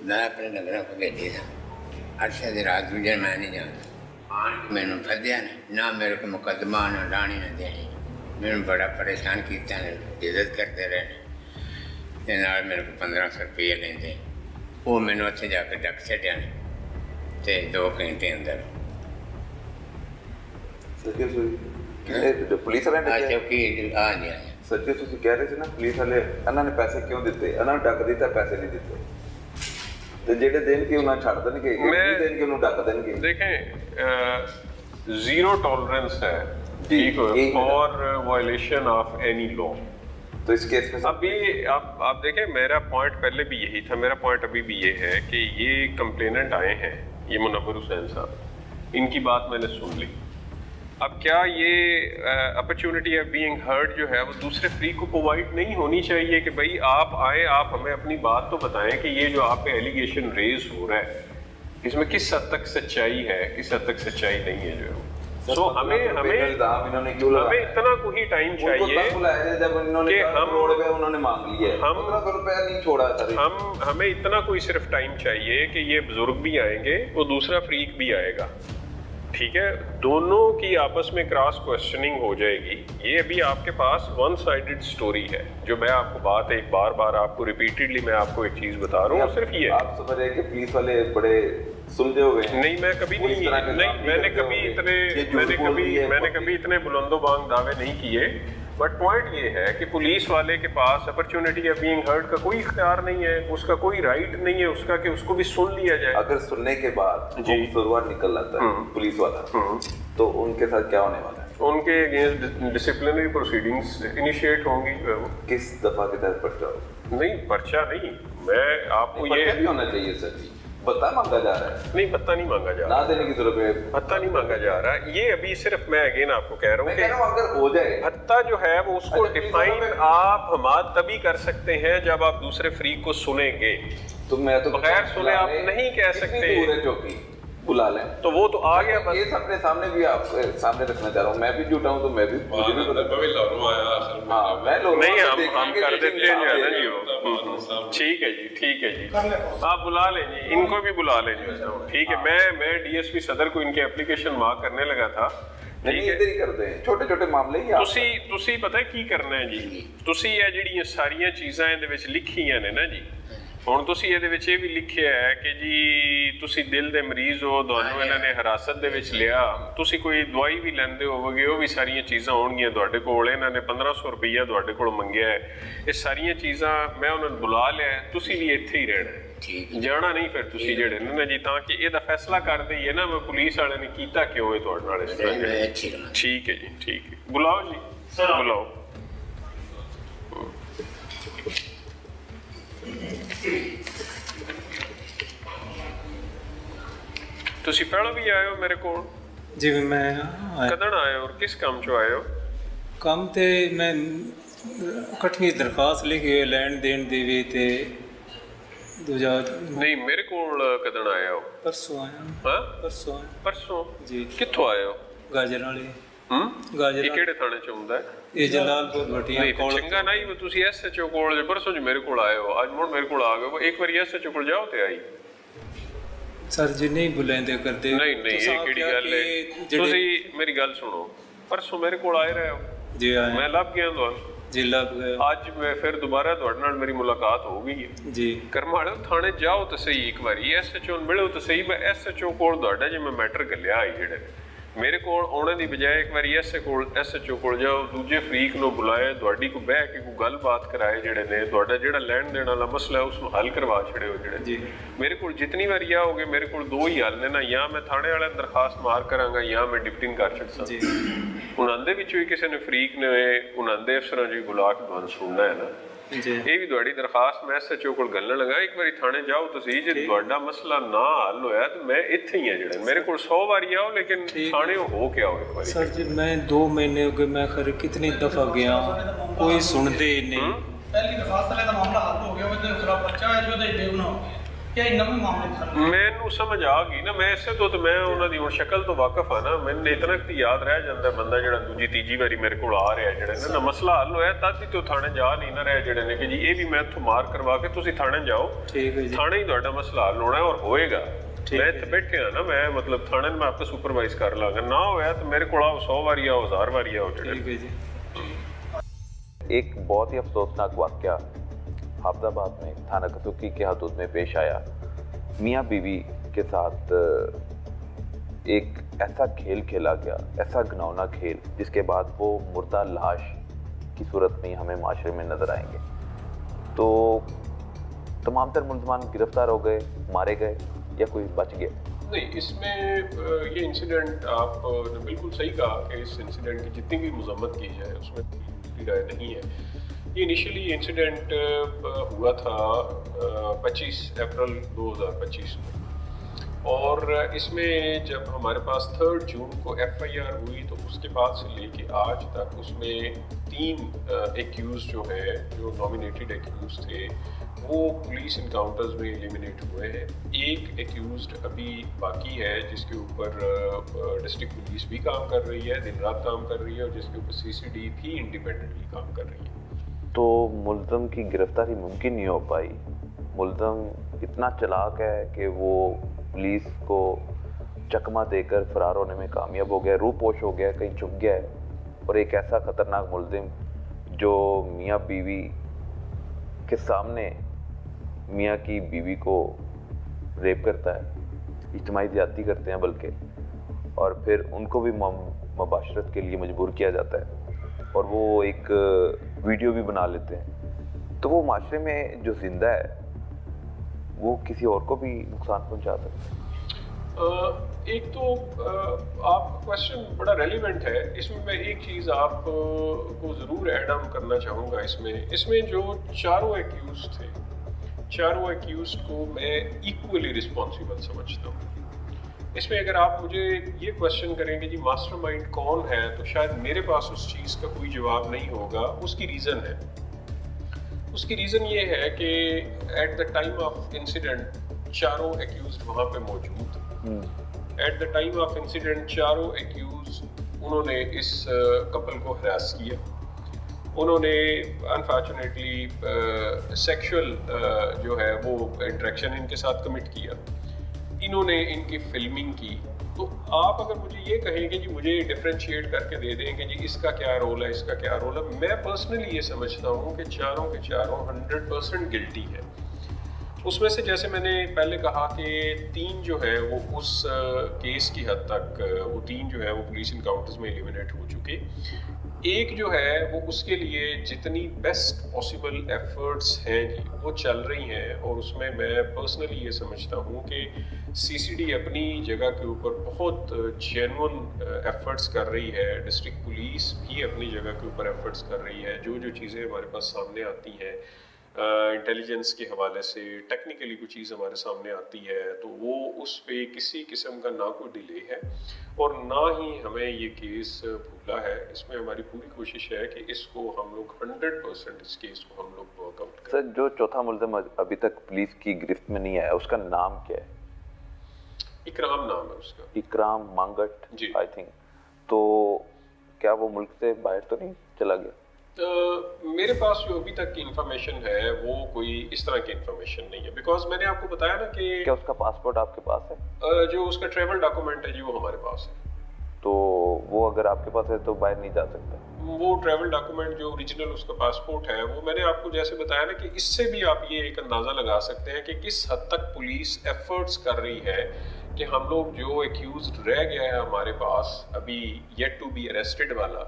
मैं अपने डंगरों को भेजी था अरशा की रात दूजे मैं नहीं जानता आन के मैनू फद्या ना मेरे को मुकदमा ना डाणी ना देनी मैनू बड़ा परेशान किया इज्जत करते रहे ते नाल मेरे को 1500 रुपये लेंदे वो मैनू उत्थे जाके डक छड्या ते 2 घंटे अंदर ਪੁਲਿਸ ਵਾਲਿਆਂ ਨੇ ਕਿਹਾ चौकी हाँ जी हाँ जी ਸਰ ਜੀ ਤੁਸੀਂ ਕਹਿ ਰਹੇ ਸੀ ਨਾ ਪੁਲਿਸ ਵਾਲੇ ਇਹਨਾਂ ਨੇ ਪੈਸੇ ਕਿਉਂ ਦਿੱਤੇ ਇਹਨਾਂ ਨੂੰ ਡੱਕ ਦਿੱਤਾ ਪੈਸੇ ਨਹੀਂ ਦਿੱਤੇ ਤੇ ਜਿਹੜੇ ਦੇਣਗੇ ਉਹਨਾਂ ਛੱਡ ਦੇਣਗੇ ਨਹੀਂ ਦੇਣਗੇ ਉਹਨੂੰ ਡੱਕ ਦੇਣਗੇ देखें जीरो टॉलरेंस है ठीक है और वायलेशन ऑफ एनी लॉ। तो इस केस में अभी आप देखें मेरा पॉइंट पहले भी यही था, मेरा पॉइंट अभी भी ये है कि ये कंप्लेनेंट आए हैं ये मुनव्वर हुसैन साहब, इनकी बात मैंने सुन ली। अब क्या ये अपॉर्चुनिटी ऑफ बीइंग हर्ड जो है वो दूसरे फ्री को प्रोवाइड नहीं होनी चाहिए कि भाई आप आए आप हमें अपनी बात तो बताएं कि ये जो आप पे एलिगेशन रेज हो रहा है इसमें किस हद तक सच्चाई है किस हद तक सच्चाई नहीं है जो है। सो हमें इन्होंने क्यों हमें इतना को ही टाइम चाहिए जब इन्होंने कि हम उन्होंने मांग लिया हम 1500 रुपया नहीं छोड़ा सर हमें इतना कोई सिर्फ टाइम चाहिए कि ये बुजुर्ग भी आएंगे वो दूसरा फ्रीक भी आएगा, ठीक है, दोनों की आपस में क्रॉस क्वेश्चनिंग हो जाएगी। ये अभी आपके पास वन साइडेड स्टोरी है जो मैं आपको बात एक बार बार आपको रिपीटेडली मैं आपको एक चीज बता रहा हूँ सिर्फ ये आप समझ रहे हैं कि पुलिस वाले बड़े सुलझे हुए हैं। नहीं मैं कभी नहीं मैंने कभी इतने बुलंदोबांग दावे नहीं किए, बट पॉइंट ये है कि पुलिस वाले के पास अपॉर्चुनिटी ऑफ बीइंग हर्ड का कोई इख्तियार नहीं है, उसका कोई राइट नहीं है उसका कि उसको भी सुन लिया जाए। अगर सुनने के बाद कसूरवार निकल आता है पुलिस वाला तो उनके साथ क्या होने वाला है? उनके अगेंस्ट डिसिप्लिनरी प्रोसीडिंग्स इनिशिएट होंगी। किस दफा के तहत पर्चा होगा? नहीं पर्चा नहीं, मैं आपको ये भी होना चाहिए सर जी, भत्ता मांगा जा रहा है। नहीं भत्ता नहीं मांगा जा रहा, ना देने की जरूरत है, भत्ता नहीं मांगा जा रहा है। ये अभी सिर्फ मैं अगेन आपको कह रहा हूँ कि अगर हो जाए भत्ता जो है वो उसको डिफाइन आप हमाद तभी कर सकते हैं जब आप दूसरे फ्री को सुनेंगे, तो मैं तो बगैर सुने आप नहीं कह सकते। चौकी बुला लें तो वो तो आ गया केस अपने सामने भी आप सामने रखना चाह रहा हूँ, मैं भी जुटा हूँ तो मैं भी मुझे भी पता हाँ मैं नहीं हम कर देते हैं जो है ना जी वो ठीक है जी ठीक है जी आप बुला लें जी इनको भी बुला लें ठीक है। मैं डीएसपी सदर को इनके एप्लीकेशन मार्क करने लगा था, नहीं इधर ही करते हैं छोटे छोटे मामले ही ਤੁਸੀਂ ਪਤਾ ਕੀ ਕਰਨਾ ਹੈ ਜੀ, ਤੁਸੀਂ ਇਹ ਜਿਹੜੀਆਂ ਸਾਰੀਆਂ ਚੀਜ਼ਾਂ ਇਹਦੇ ਵਿੱਚ ਲਿਖੀਆਂ ਨੇ ਨਾ ਜੀ, ਹੁਣ ਤੁਸੀਂ ਇਹਦੇ ਵਿੱਚ ਇਹ ਵੀ ਲਿਖਿਆ ਹੈ ਕਿ ਜੀ ਤੁਸੀਂ ਦਿਲ ਦੇ ਮਰੀਜ਼ ਹੋ, ਤੁਹਾਨੂੰ ਇਹਨਾਂ ਨੇ ਹਿਰਾਸਤ ਦੇ ਵਿੱਚ ਲਿਆ, ਤੁਸੀਂ ਕੋਈ ਦਵਾਈ ਵੀ ਲੈਂਦੇ ਹੋਵੋਗੇ ਉਹ ਵੀ ਸਾਰੀਆਂ ਚੀਜ਼ਾਂ ਹੋਣਗੀਆਂ ਤੁਹਾਡੇ ਕੋਲ, ਇਹਨਾਂ ਨੇ 1500 ਰੁਪਈਆ ਤੁਹਾਡੇ ਕੋਲ ਮੰਗਿਆ ਹੈ, ਇਹ ਸਾਰੀਆਂ ਚੀਜ਼ਾਂ ਮੈਂ ਉਹਨਾਂ ਨੂੰ ਬੁਲਾ ਲਿਆ, ਤੁਸੀਂ ਵੀ ਇੱਥੇ ਹੀ ਰਹਿਣਾ ਹੈ ਜਾਣਾ ਨਹੀਂ ਫਿਰ ਤੁਸੀਂ ਜਿਹੜੇ ਨੇ ਨਾ ਜੀ, ਤਾਂ ਕਿ ਇਹਦਾ ਫੈਸਲਾ ਕਰ ਦਈਏ ਨਾ ਮੈਂ ਪੁਲਿਸ ਵਾਲਿਆਂ ਨੇ ਕੀਤਾ ਕਿਉਂ ਹੈ ਤੁਹਾਡੇ ਨਾਲ ਇਸ ਤਰ੍ਹਾਂ। ਠੀਕ ਹੈ ਜੀ ਠੀਕ ਹੈ ਬੁਲਾਓ ਜੀ ਬੁਲਾਓ। ਤੁਸੀਂ ਪਹਿਲਾਂ ਵੀ ਆਏ ਹੋ ਮੇਰੇ ਕੋਲ? ਜੀ ਮੈਂ ਕਦੋਂ ਆਏ ਹੋ ਔਰ ਕਿਸ ਕੰਮ 'ਚੋਂ ਆਏ ਹੋ? ਕੰਮ ਤੇ ਮੈਂ ਇਕੱਠੀ ਦਰਖਾਸਤ ਲਿਖੀ ਲੈਣ ਦੇਣ ਦੀ ਵੀ ਤੇ ਦੂਜਾ ਨਹੀਂ ਮੇਰੇ ਕੋਲ ਕਦੋਂ ਆਏ ਹੋ? ਪਰਸੋਂ ਆਇਆ। ਹਾਂ ਪਰਸੋਂ ਜੀ ਕਿੱਥੋਂ ਆਏ ਹੋ? ਗਾਜਰ ਵਾਲੇ ਗਾਜਰ ਇਹ ਕਿਹੜੇ ਥਾਣੇ 'ਚ ਹੁੰਦਾ ਹੈ? ਇਹ ਜਲਾਲਪੁਰ ਭਟੀਆ ਕੋਲ। ਚੰਗਾ ਨਹੀਂ ਤੁਸੀਂ ਐਸਐਚਓ ਕੋਲ ਪਰਸੋਂ ਜੀ ਮੇਰੇ ਕੋਲ ਆਏ ਹੋ, ਅੱਜ ਮੁੜ ਮੇਰੇ ਕੋਲ ਆ ਗਏ, ਇੱਕ ਵਾਰੀ ਐਸਐਚਓ ਕੋਲ ਜਾਓ ਤੇ ਆਈ ਸਰ ਜੀ ਨਹੀਂ ਬੁਲਾਉਂਦੇ ਕਰਦੇ। ਨਹੀਂ ਇਹ ਕਿਹੜੀ ਗੱਲ ਹੈ, ਤੁਸੀਂ ਮੇਰੀ ਗੱਲ ਸੁਣੋ, ਪਰਸੋਂ ਮੇਰੇ ਕੋਲ ਆਏ ਰਹੇ ਹੋ ਜੀ ਆਏ ਮੈਂ ਲੱਭ ਗਿਆ ਤੁਹਾਨੂੰ ਜੀ ਲੱਭ ਗਏ, ਅੱਜ ਮੈਂ ਫਿਰ ਦੁਬਾਰਾ ਤੁਹਾਡੇ ਨਾਲ ਮੇਰੀ ਮੁਲਾਕਾਤ ਹੋ ਗਈ ਹੈ ਜੀ। ਕਰਮ ਵਾਲਿਓ ਥਾਣੇ ਜਾਓ ਤਾਂ ਸਹੀ ਇੱਕ ਵਾਰੀ ਐਸਐਚਓ ਨੂੰ ਮਿਲੋ ਤਾਂ ਸਹੀ, ਮੈਂ ਐਸਐਚਓ ਕੋਲ ਤੁਹਾਡਾ ਜੇ ਮੈਂ ਮੈਟਰ ਗੱਲਿਆ ਆਈ ਜਿਹੜੇ ਮੇਰੇ ਕੋਲ ਆਉਣੇ ਦੀ ਬਜਾਏ ਇੱਕ ਵਾਰੀ ਐਸਐਚਓ ਕੋਲ ਜਾਓ, ਦੂਜੇ ਫਰੀਕ ਨੂੰ ਬੁਲਾਏ, ਤੁਹਾਡੀ ਕੋ ਬਹਿ ਕੇ ਕੋਈ ਗੱਲਬਾਤ ਕਰਾਏ, ਜਿਹੜੇ ਨੇ ਤੁਹਾਡਾ ਜਿਹੜਾ ਲੈਣ ਦੇਣ ਵਾਲਾ ਮਸਲਾ ਉਸ ਨੂੰ ਹੱਲ ਕਰਵਾ ਛੜਿਓ ਜਿਹੜੇ ਜੀ। ਮੇਰੇ ਕੋਲ ਜਿਤਨੀ ਵਾਰੀ ਆਓਗੇ ਮੇਰੇ ਕੋਲ ਦੋ ਹੀ ਹੱਲ ਨੇ ਨਾ, ਜਾਂ ਮੈਂ ਥਾਣੇ ਵਾਲਿਆਂ ਨੂੰ ਦਰਖਾਸਤ ਮਾਰ ਕਰਾਂਗਾ ਜਾਂ ਮੈਂ ਡਿਪਟਿੰਗ ਕਰ ਸਕਦਾ ਜੀ। ਉਹਨਾਂ ਦੇ ਵਿੱਚੋਂ ਹੀ ਕਿਸੇ ਨੇ ਫਰੀਕ ਨੇ ਉਹਨਾਂ ਦੇ ਅਫਸਰਾਂ ਜੀ ਬੁਲਾ ਕੇ ਤੁਹਾਨੂੰ ਸੁਣਨਾ ਹੈ ਨਾ ਜੀ। ਇਹ ਵੀ ਤੁਹਾਡੀ ਦਰਖਾਸਤ ਮੈਂ ਐਸਐਚਓ ਕੋਲ ਗੱਲਣ ਲਗਾ, ਇੱਕ ਵਾਰੀ ਥਾਣੇ ਜਾਓ ਤੁਸੀਂ, ਜੇ ਤੁਹਾਡਾ ਮਸਲਾ ਨਾ ਹੱਲ ਹੋਇਆ ਤਾਂ ਮੈਂ ਇੱਥੇ ਹੀ ਆ ਜਿਹੜੇ ਮੇਰੇ ਕੋਲ 100 ਵਾਰੀ ਆਓ ਲੇਕਿਨ ਥਾਣੇ ਹੋ ਕੇ ਆਓ ਇੱਕ ਵਾਰੀ। ਸਰ ਜੀ ਮੈਂ 2 ਮਹੀਨੇ ਹੋ ਗਏ, ਮੈਂ ਖਰੇ ਕਿਤਨੀ ਦਫਾ ਗਿਆ, ਕੋਈ ਸੁਣਦੇ ਹੀ ਨਹੀਂ। ਪਹਿਲੀ ਦਰਖਾਸਤ ਵਾਲੇ ਦਾ ਮਾਮਲਾ ਹੱਲ ਹੋ ਗਿਆ, ਉਹਦੇ ਖਿਲਾਫ ਬੱਚਾ ਹੈ ਜੋ ਉਹਦੇ ਬੇਗੁਨਾਹ ਹੋ ਗਿਆ। ਜਾਂ ਇਹ ਨਵੇਂ ਮਾਮਲੇ ਖੜੇ? ਮੈਨੂੰ ਸਮਝ ਆ ਗਈ ਨਾ, ਮੈਂ ਇਸੇ ਤੋਂ ਤੇ ਮੈਂ ਉਹਨਾਂ ਦੀ ਹੁਣ ਸ਼ਕਲ ਤੋਂ ਵਾਕਿਫ ਆ ਨਾ, ਮੈਨੂੰ ਇਤਨਾ ਕਿ ਯਾਦ ਰਹਿ ਜਾਂਦਾ ਬੰਦਾ ਜਿਹੜਾ ਦੂਜੀ ਤੀਜੀ ਵਾਰੀ ਮੇਰੇ ਕੋਲ ਆ ਰਿਹਾ, ਜਿਹੜੇ ਨਾ ਮਸਲਾ ਹੱਲ ਹੋਇਆ ਤਦ ਹੀ ਤੋਂ ਥਾਣੇ ਜਾ ਨਹੀਂ ਨਾ ਰਿਹਾ, ਜਿਹੜੇ ਨੇ ਕਿ ਜੀ ਇਹ ਵੀ ਮੈਂ ਇੱਥੋਂ ਮਾਰ ਕਰਵਾ ਕੇ ਤੁਸੀਂ ਥਾਣੇ ਜਾਓ, ਠੀਕ ਹੈ ਜੀ, ਥਾਣੇ ਹੀ ਤੁਹਾਡਾ ਮਸਲਾ ਹੱਲ ਹੋਣਾ ਔਰ ਹੋਏਗਾ। ਠੀਕ ਮੈਂ ਹੈ ਇੱਥੇ ਬੈਠਿਆ ਨਾ, ਮੈਂ ਮਤਲਬ ਥਾਣੇ ਨੂੰ ਮੈਂ ਆਪੇ ਸੁਪਰਵਾइज ਕਰ ਲਾਂਗਾ, ਨਾ ਹੋਇਆ तो मेरे को 100 ਵਾਰੀ आओ 1000 ਵਾਰੀ आओ। ਠੀਕ ਹੈ ਜੀ। एक बहुत ही अफसोसनाक वाक़या हाफजाबाद में थाना कसुकी के हदूद में पेश आया। मियाँ बीवी के साथ एक ऐसा खेल खेला गया, ऐसा घिनौना खेल, जिसके बाद वो मुर्दा लाश की सूरत में हमें माशरे में नज़र आएंगे। तो तमाम तर मुलजमान गिरफ्तार हो गए, मारे गए या कोई बच गया? नहीं, इसमें ये इंसिडेंट आपने बिल्कुल सही कहा कि इस इंसिडेंट की जितनी भी मजम्मत की जाए उसमें कोई राय नहीं है। ये इनिशियली इंसिडेंट हुआ था 25 अप्रैल 2025 में, और इसमें जब हमारे पास 3 जून को FIR हुई तो उसके बाद से लेके आज तक उसमें 3 एक्यूज जो है, जो नॉमिनेटेड एक्यूज थे, वो पुलिस इनकाउंटर्स में एलिमिनेट हुए हैं। एक एक्यूज्ड अभी बाकी है जिसके ऊपर डिस्ट्रिक्ट पुलिस भी काम कर रही है, दिन रात काम कर रही है, और जिसके ऊपर CCD भी इंडिपेंडेंटली काम कर रही है। तो मुल्ज़म की गिरफ्तारी मुमकिन नहीं हो पाई। मुल्ज़म इतना चालाक है कि वो पुलिस को चकमा देकर फरार होने में कामयाब हो गया, रूपोश हो गया, कहीं छुप गया है। और एक ऐसा ख़तरनाक मुल्ज़िम जो मियाँ बीवी के सामने मियाँ की बीवी को रेप करता है, इज्तिमाई ज़्यादती करते हैं बल्कि, और फिर उनको भी मुबाशरत के लिए मजबूर किया जाता है, और वो एक वीडियो भी बना लेते हैं। तो वो माशरे में जो जिंदा है वो किसी और को भी नुकसान पहुंचा सकता है। एक तो आप क्वेश्चन बड़ा रेलिवेंट है, इसमें मैं एक चीज़ आपको ज़रूर ऐड ऑन करना चाहूँगा। इसमें जो चारों एक्यूज थे, चारों एक्यूज को मैं इक्वली रिस्पॉन्सिबल समझता हूँ। इसमें अगर आप मुझे ये क्वेश्चन करेंगे जी मास्टरमाइंड कौन है, तो शायद मेरे पास उस चीज़ का कोई जवाब नहीं होगा। उसकी रीज़न है, उसकी रीज़न ये है कि at the time of incident चारों एक्यूज वहाँ पे मौजूद थे। At the time of incident चारों एक्यूज उन्होंने इस कपल को हरास किया, उन्होंने अनफॉर्चुनेटली सेक्सुअल जो है वो इंटरेक्शन इनके साथ कमिट किया, इन्होंने इनकी फिल्मिंग की। तो आप अगर मुझे ये कहेंगे जी मुझे डिफरेंशिएट करके दे देंगे जी इसका क्या रोल है, इसका क्या रोल है, मैं पर्सनली ये समझता हूँ कि चारों के चारों 100% गिल्टी है। उसमें से जैसे मैंने पहले कहा कि 3 जो है वो उस केस की हद तक वो 3 जो है वो पुलिस इनकाउंटर्स में एलिमिनेट हो चुके। एक जो है वो उसके लिए जितनी बेस्ट पॉसिबल एफर्ट्स हैं जी वो चल रही हैं, और उसमें मैं पर्सनली ये समझता हूँ कि CCD अपनी जगह के ऊपर बहुत जेन्युइन एफर्ट्स कर रही है, डिस्ट्रिक्ट पुलिस भी अपनी जगह के ऊपर एफर्ट्स कर रही है। जो जो चीज़ें हमारे पास सामने आती हैं इंटेलिजेंस के हवाले से, टेक्निकली कुछ चीज़ हमारे सामने आती है, तो वो उस पे किसी किस्म का ना कोई डिले है और ना ही हमें ये केस भूला है। इसमें हमारी पूरी कोशिश है कि इसको हम लोग 100% इस केस को हम लोग वर्कआउट करें। सर, जो चौथा मुल्ज़िम अभी तक पुलिस की गिरफ्त में नहीं आया, उसका नाम क्या है? इकराम नाम है उसका, इकराम मांगट जी आई थिंक। तो क्या वो मुल्क से बाहर तो नहीं चला गया? मेरे पास जो अभी तक की इंफॉर्मेशन है वो कोई इस तरह की इंफॉर्मेशन नहीं है, बिकॉज मैंने आपको बताया ना कि क्या उसका पासपोर्ट आपके पास है? जो उसका ट्रैवल डॉक्यूमेंट है जी वो हमारे पास है। तो वो अगर आपके पास है तो बाहर नहीं जा सकता? वो ट्रैवल डॉक्यूमेंट जो ओरिजिनल उसका पासपोर्ट है वो मैंने आपको जैसे बताया ना कि इससे भी आप ये एक अंदाज़ा लगा सकते हैं कि किस हद तक पुलिस एफर्ट्स कर रही है कि हम लोग जो एक्यूज्ड रह गया है हमारे पास अभी येट टू बी अरेस्टेड वाला,